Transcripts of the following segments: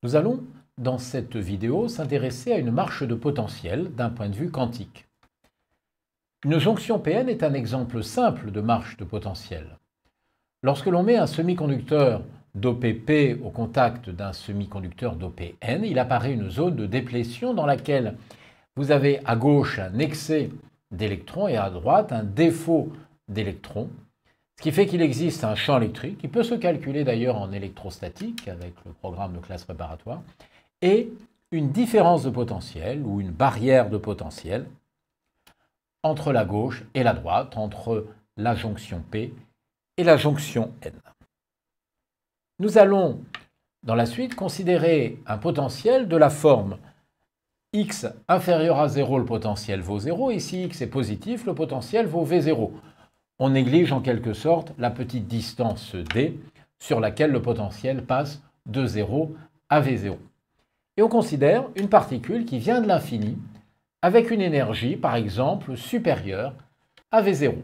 Nous allons, dans cette vidéo, s'intéresser à une marche de potentiel d'un point de vue quantique. Une jonction PN est un exemple simple de marche de potentiel. Lorsque l'on met un semi-conducteur dopé P au contact d'un semi-conducteur dopé N, il apparaît une zone de déplétion dans laquelle vous avez à gauche un excès d'électrons et à droite un défaut d'électrons, ce qui fait qu'il existe un champ électrique, qui peut se calculer d'ailleurs en électrostatique avec le programme de classe préparatoire, et une différence de potentiel ou une barrière de potentiel entre la gauche et la droite, entre la jonction P et la jonction N. Nous allons dans la suite considérer un potentiel de la forme x inférieur à 0, le potentiel vaut 0, et si x est positif, le potentiel vaut V0. On néglige en quelque sorte la petite distance d sur laquelle le potentiel passe de 0 à V0. Et on considère une particule qui vient de l'infini avec une énergie, par exemple, supérieure à V0.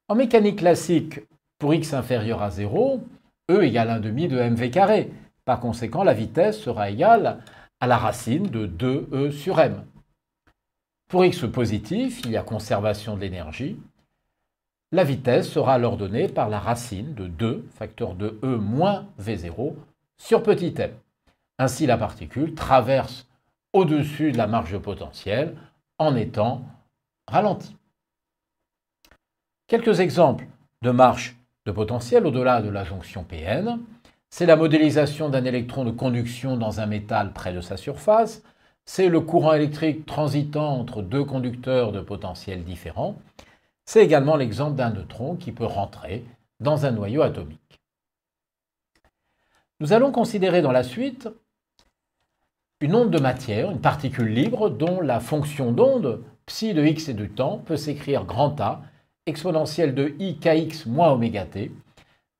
En mécanique classique, pour x inférieur à 0, E égale 1/2 de mv carré. Par conséquent, la vitesse sera égale à la racine de 2e sur m. Pour x positif, il y a conservation de l'énergie. La vitesse sera alors donnée par la racine de 2, facteur de E moins V0, sur petit m. Ainsi, la particule traverse au-dessus de la marge de potentiel en étant ralentie. Quelques exemples de marche de potentiel au-delà de la jonction PN. C'est la modélisation d'un électron de conduction dans un métal près de sa surface. C'est le courant électrique transitant entre deux conducteurs de potentiel différents. C'est également l'exemple d'un neutron qui peut rentrer dans un noyau atomique. Nous allons considérer dans la suite une onde de matière, une particule libre dont la fonction d'onde, psi de x et du temps, peut s'écrire grand A, exponentielle de i kx moins oméga t.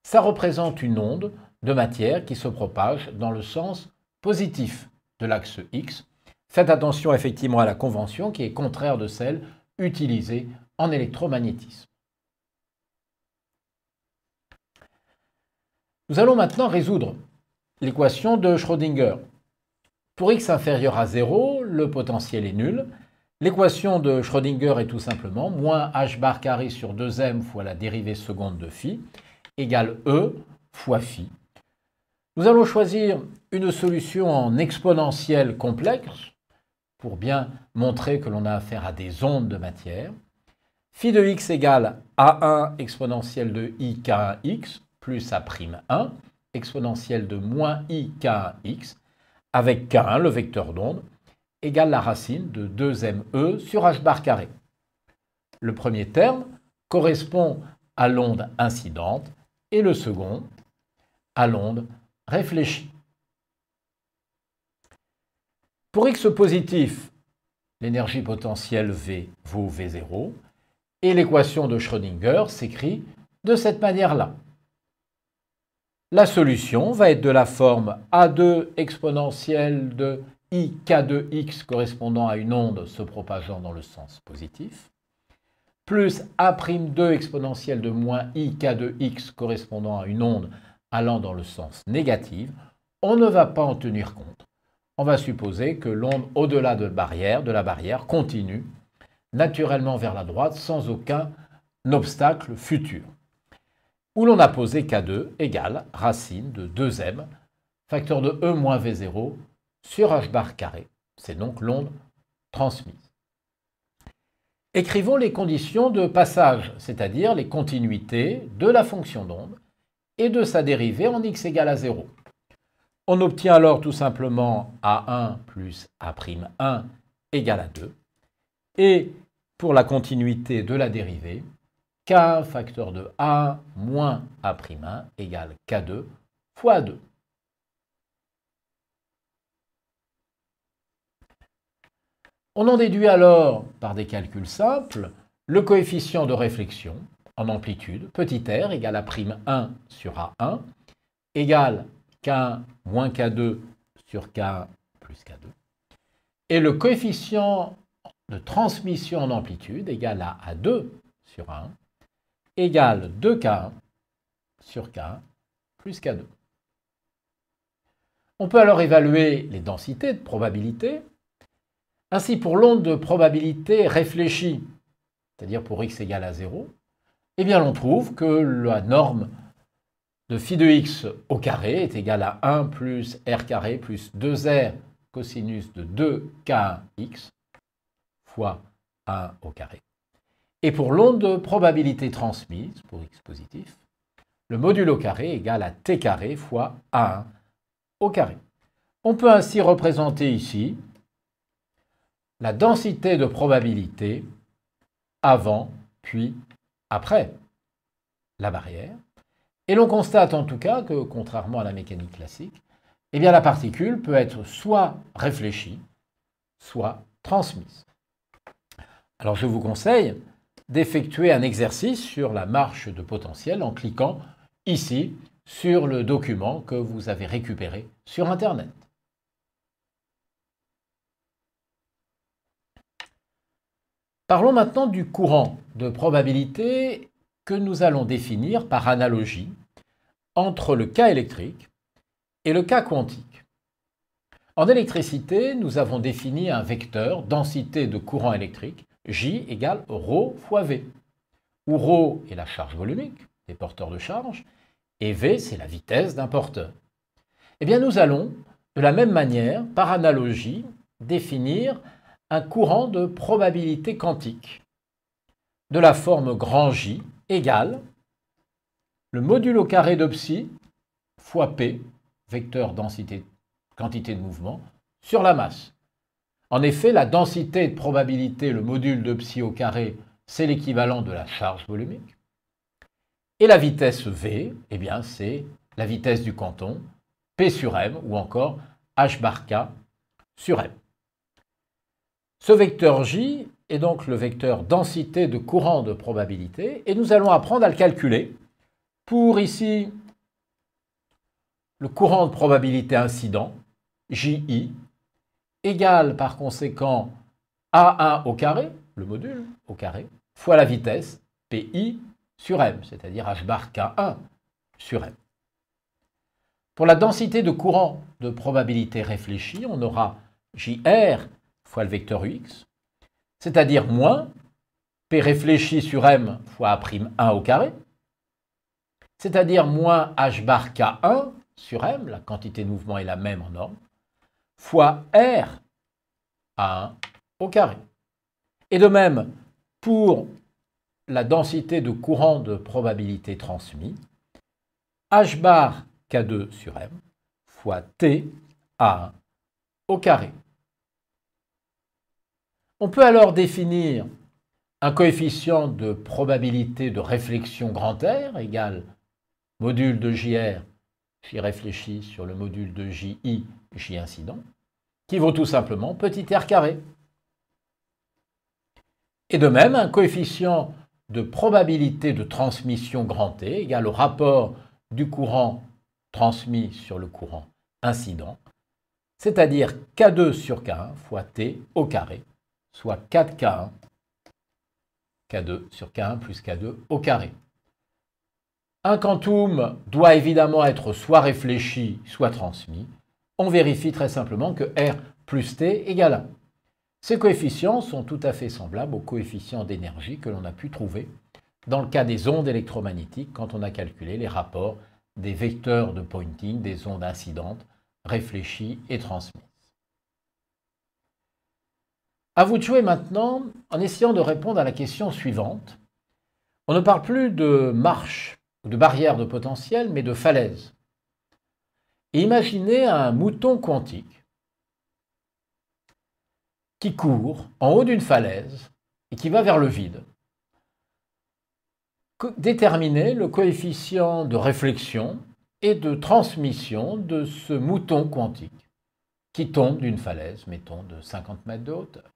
Ça représente une onde de matière qui se propage dans le sens positif de l'axe x. Faites attention effectivement à la convention qui est contraire de celle utilisée en électromagnétisme. Nous allons maintenant résoudre l'équation de Schrödinger. Pour x inférieur à 0, le potentiel est nul. L'équation de Schrödinger est tout simplement moins h bar carré sur 2m fois la dérivée seconde de phi égale E fois phi. Nous allons choisir une solution en exponentielle complexe pour bien montrer que l'on a affaire à des ondes de matière. Phi de x égale A1 exponentielle de i k1x plus A'1 exponentielle de moins i k1x avec k1, le vecteur d'onde, égale la racine de 2me sur h bar carré. Le premier terme correspond à l'onde incidente et le second à l'onde réfléchie. Pour x positif, l'énergie potentielle V vaut V0 et l'équation de Schrödinger s'écrit de cette manière-là. La solution va être de la forme A2 exponentielle de i k2x correspondant à une onde se propageant dans le sens positif, plus A'2 exponentielle de moins i k2x correspondant à une onde allant dans le sens négatif. On ne va pas en tenir compte. On va supposer que l'onde au-delà de la barrière continue naturellement vers la droite sans aucun obstacle futur, où l'on a posé K2 égale racine de 2m, facteur de E moins V0 sur h bar carré. C'est donc l'onde transmise. Écrivons les conditions de passage, c'est-à-dire les continuités de la fonction d'onde et de sa dérivée en x égale à 0. On obtient alors tout simplement A1 plus A'1 égale à 2. Et pour la continuité de la dérivée, K1 facteur de A1 moins A'1 égale K2 fois 2. On en déduit alors, par des calculs simples, le coefficient de réflexion en amplitude, petit r égale A'1 sur A1, égale K1 moins K2 sur K1 plus K2. Et le coefficient de transmission en amplitude égale à A2 sur A1, égale 2K1 sur K1 plus K2. On peut alors évaluer les densités de probabilité. Ainsi, pour l'onde de probabilité réfléchie, c'est-à-dire pour x égale à 0, eh bien l'on trouve que la norme de phi de x au carré est égale à 1 plus r carré plus 2r cosinus de 2k1x fois 1 au carré. Et pour l'onde de probabilité transmise, pour x positif, le module au carré est égal à t carré fois a1 au carré. On peut ainsi représenter ici la densité de probabilité avant puis après la barrière. Et l'on constate en tout cas que, contrairement à la mécanique classique, eh bien la particule peut être soit réfléchie, soit transmise. Alors je vous conseille d'effectuer un exercice sur la marche de potentiel en cliquant ici sur le document que vous avez récupéré sur Internet. Parlons maintenant du courant de probabilité que nous allons définir par analogie entre le cas électrique et le cas quantique. En électricité, nous avons défini un vecteur densité de courant électrique, J égale ρ fois V, où ρ est la charge volumique des porteurs de charge et V c'est la vitesse d'un porteur. Eh bien nous allons, de la même manière, par analogie, définir un courant de probabilité quantique de la forme grand J égale le module au carré de psi fois P, vecteur densité quantité de mouvement, sur la masse. En effet, la densité de probabilité, le module de psi au carré, c'est l'équivalent de la charge volumique. Et la vitesse V, eh bien, c'est la vitesse du quanton, P sur M, ou encore H bar K sur M. Ce vecteur J est donc le vecteur densité de courant de probabilité, et nous allons apprendre à le calculer pour ici le courant de probabilité incident, JI, égale par conséquent A1 au carré, le module au carré, fois la vitesse, PI sur M, c'est-à-dire H bar K1 sur M. Pour la densité de courant de probabilité réfléchie, on aura JR fois le vecteur UX, c'est-à-dire moins P réfléchi sur M fois A'1 au carré, c'est-à-dire moins H bar K1 sur M, la quantité de mouvement est la même en norme, fois R A1 au carré. Et de même, pour la densité de courant de probabilité transmis, H bar K2 sur M fois T A1 au carré. On peut alors définir un coefficient de probabilité de réflexion grand R égale module de JR, J réfléchi sur le module de JI, J incident, qui vaut tout simplement petit r carré. Et de même, un coefficient de probabilité de transmission grand T égale au rapport du courant transmis sur le courant incident, c'est-à-dire K2 sur K1 fois T au carré, soit 4K1, K2 sur K1 plus K2 au carré. Un quantum doit évidemment être soit réfléchi, soit transmis. On vérifie très simplement que R plus T égale 1. Ces coefficients sont tout à fait semblables aux coefficients d'énergie que l'on a pu trouver dans le cas des ondes électromagnétiques quand on a calculé les rapports des vecteurs de Poynting des ondes incidentes, réfléchies et transmises. À vous de jouer maintenant en essayant de répondre à la question suivante. On ne parle plus de marche ou de barrière de potentiel, mais de falaise. Et imaginez un mouton quantique qui court en haut d'une falaise et qui va vers le vide. Déterminez le coefficient de réflexion et de transmission de ce mouton quantique qui tombe d'une falaise, mettons, de 50 mètres de hauteur.